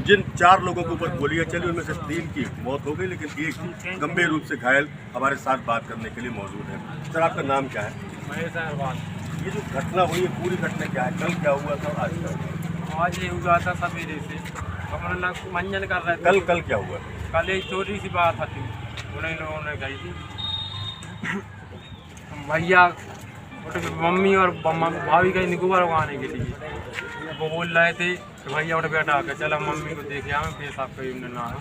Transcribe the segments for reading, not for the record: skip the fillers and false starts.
जिन 4 लोगों के ऊपर गोलियां चली उनमें से 3 की मौत हो गई, लेकिन एक गंभीर रूप से घायल हमारे साथ बात करने के लिए मौजूद है। सर, आपका नाम क्या है? महेश अग्रवाल। ये जो घटना हुई है, पूरी घटना क्या है? कल क्या हुआ था, आज क्या हुआ? आज ये हुआ था सवेरे से, हम लोग मंजन कर रहे थे। कल क्या हुआ? कल एक छोटी सी बात थी, उन्हीं लोगों ने कही थी। भैया मम्मी और भाभी कहीं निकोबार उगाने के लिए वो बोल रहे थे कि भैया उठ बेटा आकर चला मम्मी को देख आए, पेशाब कहीं उन्हें ना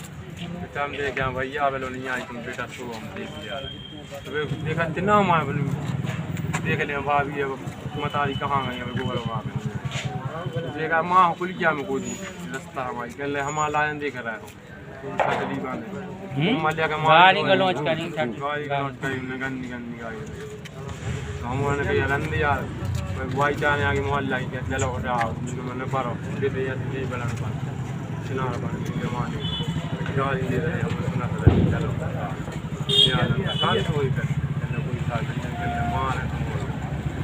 तो हम देख आए भैया बोलो नहीं आई तुम बेटा सो हम देख लिया तो देखा ना हमारे बोले देख लिया भाभी अब मतारी कहाँ गई अब गोबर उगा में देखा माँ कुलिया में कोई रास्ता हमारी कल हमारा लाइन देख रहा है गंदी गंदी गाड़ी हम उन्होंने कहा रंदी यार भाई चाहने आगे मोहल्ला ही चलो मैंने पढ़ो दे दे नहीं बना सुना जमाने गाड़ी दे रहे हम सुना चलो यार कोई कर कोई था मार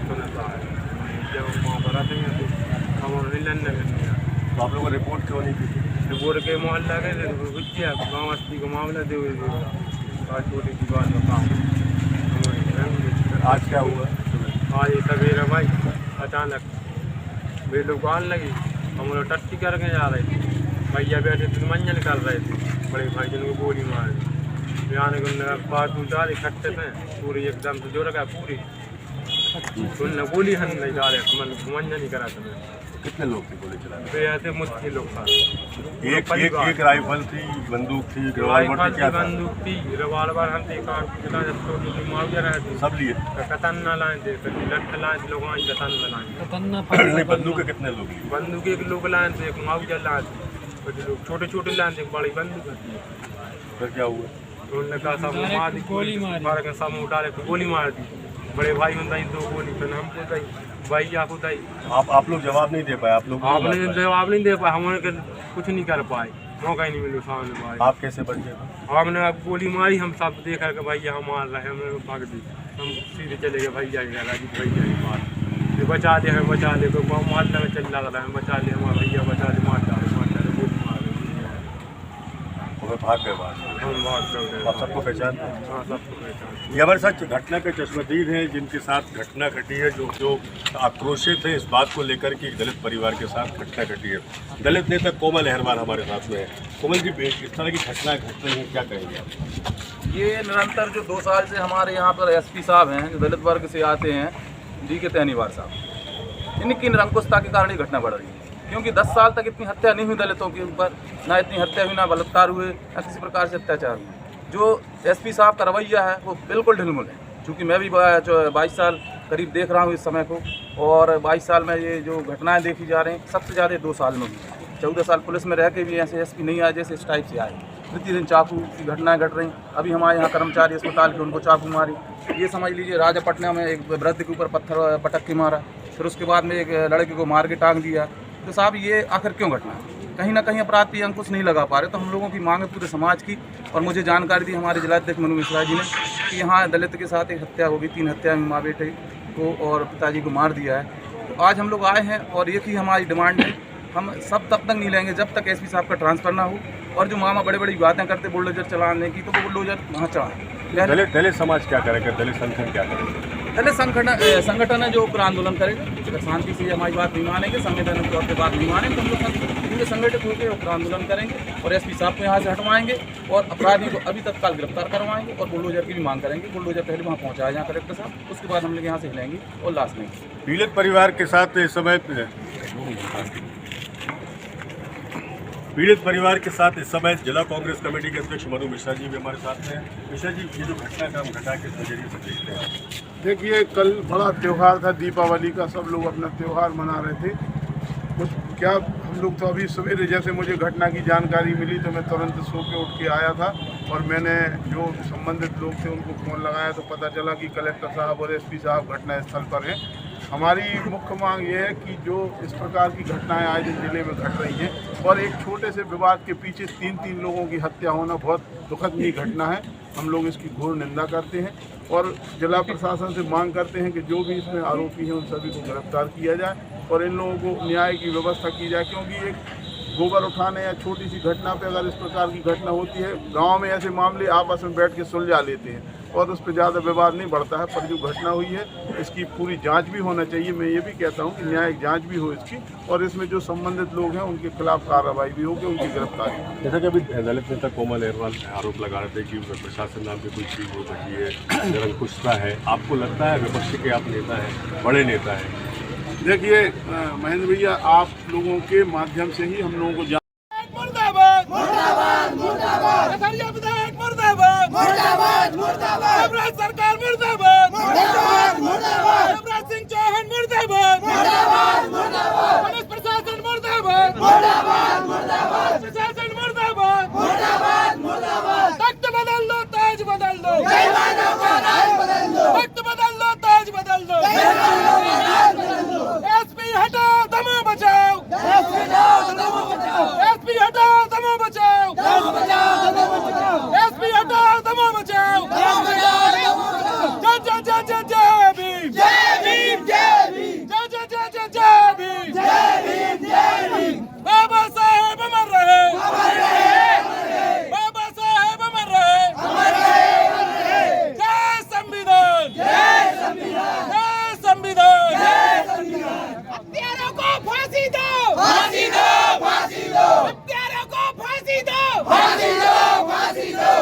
सुनता जब माँ बनाते हैं तो हम नहीं लेने तो आप लोगों ने रिपोर्ट क्यों नहीं की? रिपोर्ट के मोहल्ला के गाँव अस्ती को मामला दे छोटी सी बात का काम। आज क्या हुआ? आज सवेरे भाई अचानक वे लोग आने लगी, हम लोग टट्टी करके जा रहे थे, भैया बैठे थे मंजन कर रहे थे, बड़े भाई जिनको गोली मार दी आने को बात डाले इकट्ठे थे पूरी एकदम से जोड़ गया पूरी उनने गोली हन नहीं डाले मंजन ही करा था। कितने लोग थे गोली चलाने? वे ऐसे मुश्किल लोग था। एक राइफल थी, बंदूक थी, बंदूक थी, रिवाल्वर हम थे, सब लिए। कतन न लाए थे, लठ लाए थे लोग कतन न लाए। बंदूक के कितने लोग लिए? बंदूक एक लोग लाए थे, एक मुआवजा लाए थे, लोग छोटे छोटे लाए थे, बड़ी बंदूक थी। फिर क्या हुआ? उन्होंने कहा सब मार दी, गोली मार के सब डाले तो गोली मार दी। बड़े भाई में 2 गोली, फिर हमको दी, भैया को दी। आप लोग जवाब नहीं दे पाए? आपने जवाब नहीं दे पाए, हमने कुछ नहीं कर पाए, मौका ही नहीं मिला सामने भाई। आप कैसे बच गए? हमने अब गोली मारी, हम सब देख कर के भैया हम मार रहे हैं, हमने भाग दी, हम सीधे चले गए भैया के घर, भैया ही मार बचा दे, हमें बचा ले, मोहल्ला में चल रहा है, बचा ले हमारा भैया, बचा ले, मार डाले गोली मार भाग गए बाहर। हम भाग गए। आप सबको पहचानते हैं? हाँ, सबको पहचान। ये हमारे साथ घटना के चश्मदीद हैं जिनके साथ घटना घटी है, जो आक्रोशित है इस बात को लेकर कि दलित परिवार के साथ घटना घटी है। दलित नेता कोमल अहरवाल हमारे साथ में है। कोमल जी, इस तरह की घटना घट रही है, क्या कहेंगे आप? ये निरंतर जो 2 साल से हमारे यहाँ पर एसपी साहब हैं जो दलित वर्ग से आते हैं, DK तहनीवार साहब, इनकी निरंकुशता के कारण ये घटना बढ़ रही है। क्योंकि 10 साल तक इतनी हत्या नहीं हुई दलितों के ऊपर, ना इतनी हत्या हुई, ना बलात्कार हुए, ना किसी प्रकार से अत्याचार हुए। जो एसपी साहब का रवैया है वो बिल्कुल ढिलमुल है। चूँकि मैं भी 22 साल करीब देख रहा हूँ इस समय को, और 22 साल में ये जो घटनाएं देखी जा रही हैं सबसे ज़्यादा 2 साल में हुई। 14 साल पुलिस में रह के भी ऐसे एसपी नहीं आए जैसे इस टाइप से आए। प्रतिदिन चाकू की घटनाएं घट रही। अभी हमारे यहाँ कर्मचारी अस्पताल के उनको चाकू मारी। ये समझ लीजिए राजापटना में एक वृद्ध के ऊपर पत्थर पटक के मारा, फिर उसके बाद में एक लड़के को मार के टांग दिया। तो साहब ये आखिर क्यों घटना है? कहीं ना कहीं अपराध पे अंकुश नहीं लगा पा रहे। तो हम लोगों की मांग है पूरे समाज की, और मुझे जानकारी दी हमारे जिलाध्यक्ष मनु मिश्रा जी ने कि यहाँ दलित के साथ एक हत्या होगी, 3 हत्या में माँ बेटे को और पिताजी को मार दिया है। तो आज हम लोग आए हैं और एक ही हमारी डिमांड है, हम सब तब तक नहीं लेंगे जब तक एसपी साहब का ट्रांसफ़र ना हो। और जो मामा बड़ी बड़ी बातें करते बुलडोजर चलाने की, तो वो बुलडोजर वहाँ चलाएं। दलित समाज क्या करेगा? दलित संगठन क्या करेगा? दलित संगठन है जो ऊपर आंदोलन करेगा। अगर शांति से हमारी बात नहीं मानेंगे, संगठन तौर पर बात नहीं मानेंगे, तो हम लोग पूरे संगठित होकर ऊपर आंदोलन करेंगे और एसपी साहब को यहाँ से हटवाएंगे और अपराधी को अभी तत्काल गिरफ्तार करवाएंगे और बुलडोजर की भी मांग करेंगे। बुलडोजर पहले वहाँ पहुँचाया जाए कलेक्टर साहब, उसके बाद हम लोग यहाँ से हिलेंगे और लाश लेंगे। पीड़ित परिवार के साथ इस समय जिला कांग्रेस कमेटी के अध्यक्ष मनु मिश्रा जी भी हमारे साथ हैं। मिश्रा जी, ये जो घटना का हम घटा किस नजरिए से देखते हैं? देखिए, कल बड़ा त्यौहार था दीपावली का, सब लोग अपना त्यौहार मना रहे थे। कुछ क्या हम लोग तो अभी सवेरे जैसे मुझे घटना की जानकारी मिली तो मैं तुरंत सो के उठ के आया था और मैंने जो संबंधित लोग थे उनको फ़ोन लगाया तो पता चला कि कलेक्टर साहब और एसपी साहब घटनास्थल पर हैं। हमारी मुख्य मांग ये है कि जो इस प्रकार की घटनाएं आज जिले में घट रही हैं और एक छोटे से विवाद के पीछे 3 लोगों की हत्या होना बहुत दुखद घटना है। हम लोग इसकी घोर निंदा करते हैं और जिला प्रशासन से मांग करते हैं कि जो भी इसमें आरोपी हैं उन सभी को गिरफ्तार किया जाए और इन लोगों को न्याय की व्यवस्था की जाए। क्योंकि एक गोबर उठाने या छोटी सी घटना पे अगर इस प्रकार की घटना होती है, गांव में ऐसे मामले आपस में बैठ के सुलझा लेते हैं और उस पर ज़्यादा विवाद नहीं बढ़ता है। पर जो घटना हुई है इसकी पूरी जांच भी होना चाहिए। मैं ये भी कहता हूँ कि न्यायिक जांच भी हो इसकी, और इसमें जो संबंधित लोग हैं उनके खिलाफ कार्रवाई भी होगी, उनकी गिरफ्तारी। जैसा कि अभी दलित नेता कोमल अहरवाल आरोप लगा रहे थे कि प्रशासन नाम की कोई चीज़ हो सकती है, निरंकुशता है, आपको लगता है विपक्ष के आप नेता हैं, बड़े नेता हैं? देखिए महेंद्र भैया, आप लोगों के माध्यम से ही हम लोगों को मुर्दाबाद मुर्दाबाद मुर्दाबाद विधायक मुर्दाबाद मुर्दाबाद मुर्दाबाद शिवराज सरकार मुर्दाबाद मुर्दाबाद मुर्दाबाद शिवराज सिंह चौहान मुर्दाबाद मुर्दाबाद मुर्दाबाद पुलिस प्रशासन मुर्दाबाद मुर्दाबाद मुर्दाबाद प्रशासन मुर्दाबाद मुर्दाबाद मुर्दाबाद तख्त बदल दो, ताज बदल दो, बेईमानों का राज बदल दो, तख्त बदल दो, ताज बदल दो, बेईमानों का राज बदल दो, एसपी हटाओ दमो बचाओ, एसपी हटाओ दमो बचाओ, एसपी हटाओ दमो बचाओ, दमो बचाओ, दमो बचाओ, एसपी हटाओ दमो बचाओ, दमो बचाओ, दमो बचाओ। जय जय जय जय भीम, जय भीम, जय भीम, जय जय जय जय जय भीम, जय भीम, जय भीम। बाबा साहेब अमर रहे, अमर रहे, बाबा साहेब अमर रहे, अमर रहे। जय संविधान, जय संविधान, जय संविधान, जय संविधान। हत्यारों को फांसी दो, फांसी दो, फांसी दो, हत्यारों को फांसी दो, फांसी दो, फांसी दो।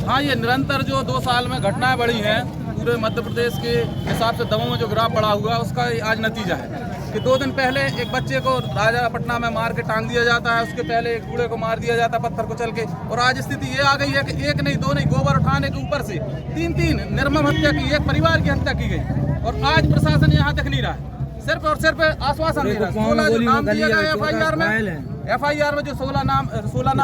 हाँ, ये निरंतर जो 2 साल में घटनाएं बढ़ी हैं पूरे मध्य प्रदेश के हिसाब से दमों में जो ग्राफ बढ़ा हुआ है उसका आज नतीजा है कि 2 दिन पहले एक बच्चे को राजापटना में मार के टांग दिया जाता है, उसके पहले एक बूढ़े को मार दिया जाता है पत्थर को चल के, और आज स्थिति ये आ गई है कि 1 नहीं 2 नहीं, गोबर उठाने के ऊपर से 3 निर्मम हत्या की, एक परिवार की हत्या की गई। और आज प्रशासन यहाँ तक नहीं रहा है, सिर्फ और सिर्फ आश्वासन दे रहा है। 16 जो नाम दिया गया एफआईआर में जो 16 नाम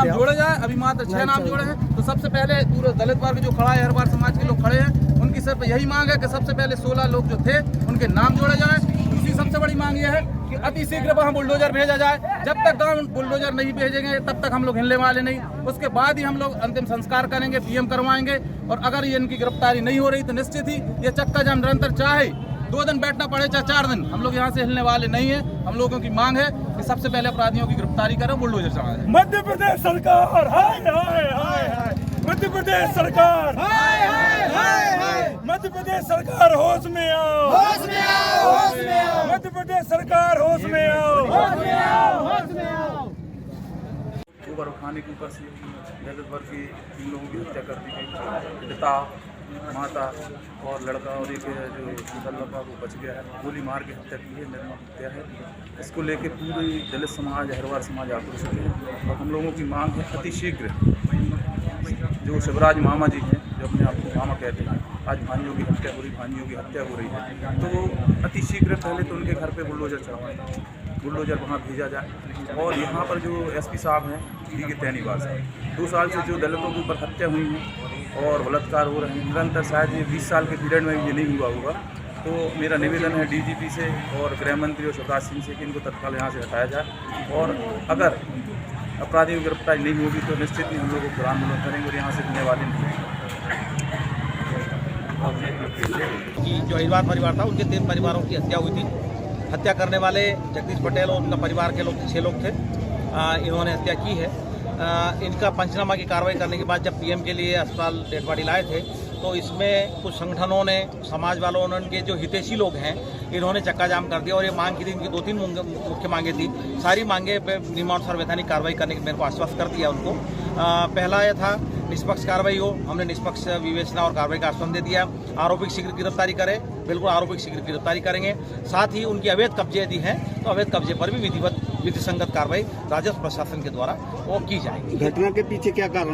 जोड़े जाए, अभी मात्र 6 नाम जोड़े हैं। तो सबसे पहले पूरे दलित वर्ग जो खड़ा है, अहिरवार समाज के लोग खड़े हैं, उनकी सिर्फ यही मांग है कि सबसे पहले 16 लोग जो थे उनके नाम जोड़े जाए। दूसरी सबसे बड़ी मांग यह है कि अति शीघ्र वहाँ बुलडोजर भेजा जाए। जब तक गाँव बुलडोजर नहीं भेजेंगे तब तक हम लोग हिलने वाले नहीं। उसके बाद ही हम लोग अंतिम संस्कार करेंगे, पीएम करवाएंगे। और अगर ये इनकी गिरफ्तारी नहीं हो रही तो निश्चित ही ये चक्का जाम निरंतर, चाहे 2 दिन बैठना पड़े चाहे 4 दिन, हम लोग यहाँ से हिलने वाले नहीं है। हम लोगों की मांग है कि सबसे पहले अपराधियों की गिरफ्तारी करें, बुलडोजर चलाएं। मध्य प्रदेश सरकार हाय हाय हाय हाय, मध्य प्रदेश सरकार हाय हाय हाय हाय, मध्य प्रदेश सरकार होश में आओ, होश में आओ, होश में आओ, मध्य प्रदेश सरकार होश में आओ, होश में आओ, होश में आओ। गोबर उठाने के ऊपर से दलित वर्ग की 3 लोगों की हत्या कर दी गई। पिता, माता और लड़का और एक जो मुसल्लफा वो बच गया है, गोली मार के हत्या की है, निर्मम हत्या है। इसको लेके पूरी दलित समाज, अहिरवार समाज आक्रोशित है। और हम लोगों की मांग है अति शीघ्र जो शिवराज मामा जी हैं, जो अपने आप को मामा कहते हैं, आज भाइयों की हत्या हो रही, भाइयों की हत्या हो रही है, तो अति शीघ्र पहले तो उनके घर पे बुलडोजर चढ़वाएं, बुलडोजर वहाँ भेजा जाए। और यहाँ पर जो एसपी साहब हैं डी.के. तैनीवाल साहब, 2 साल से जो दलितों के ऊपर हत्या हुई हैं और बलात्कार हो रहे हैं निरंतर, शायद ये 20 साल के पीरियड में ये नहीं हुआ होगा। तो मेरा निवेदन है डीजीपी से और गृह मंत्री और शिवराज सिंह से कि इनको तत्काल यहाँ से हटाया जाए। और अगर अपराधियों की गिरफ्तारी नहीं होगी तो निश्चित ही हम लोग को आंदोलन करेंगे और यहाँ से मिलने वाले नहीं। कि जो अहिरवार परिवार था उनके 3 परिवारों की हत्या हुई थी। हत्या करने वाले जगदीश पटेल और उनका परिवार के लोग 6 लोग थे। इन्होंने हत्या की है। इनका पंचनामा की कार्रवाई करने के बाद जब पीएम के लिए अस्पताल डेड बॉडी लाए थे तो इसमें कुछ संगठनों ने, समाज वालों ने, उनके जो हितैषी लोग हैं, इन्होंने चक्का जाम कर दिया और ये मांग की थी। इनकी 2-3 मुख्य मांगे थी। सारी मांगे पे नियमानुसार वैधानिक कार्रवाई करने की मेरे को आश्वस्त कर दिया उनको। पहला यह था निष्पक्ष कार्रवाई हो, हमने निष्पक्ष विवेचना और कार्रवाई का आश्वासन दे दिया। आरोपी शीघ्र गिरफ्तारी करें, बिल्कुल आरोपी शीघ्र गिरफ्तारी करेंगे। साथ ही उनकी अवैध कब्जे यदि हैं तो अवैध कब्जे पर भी विधिवत विधिसंगत कार्रवाई राजस्व प्रशासन के द्वारा वो की जाएगी। घटना के पीछे क्या कारण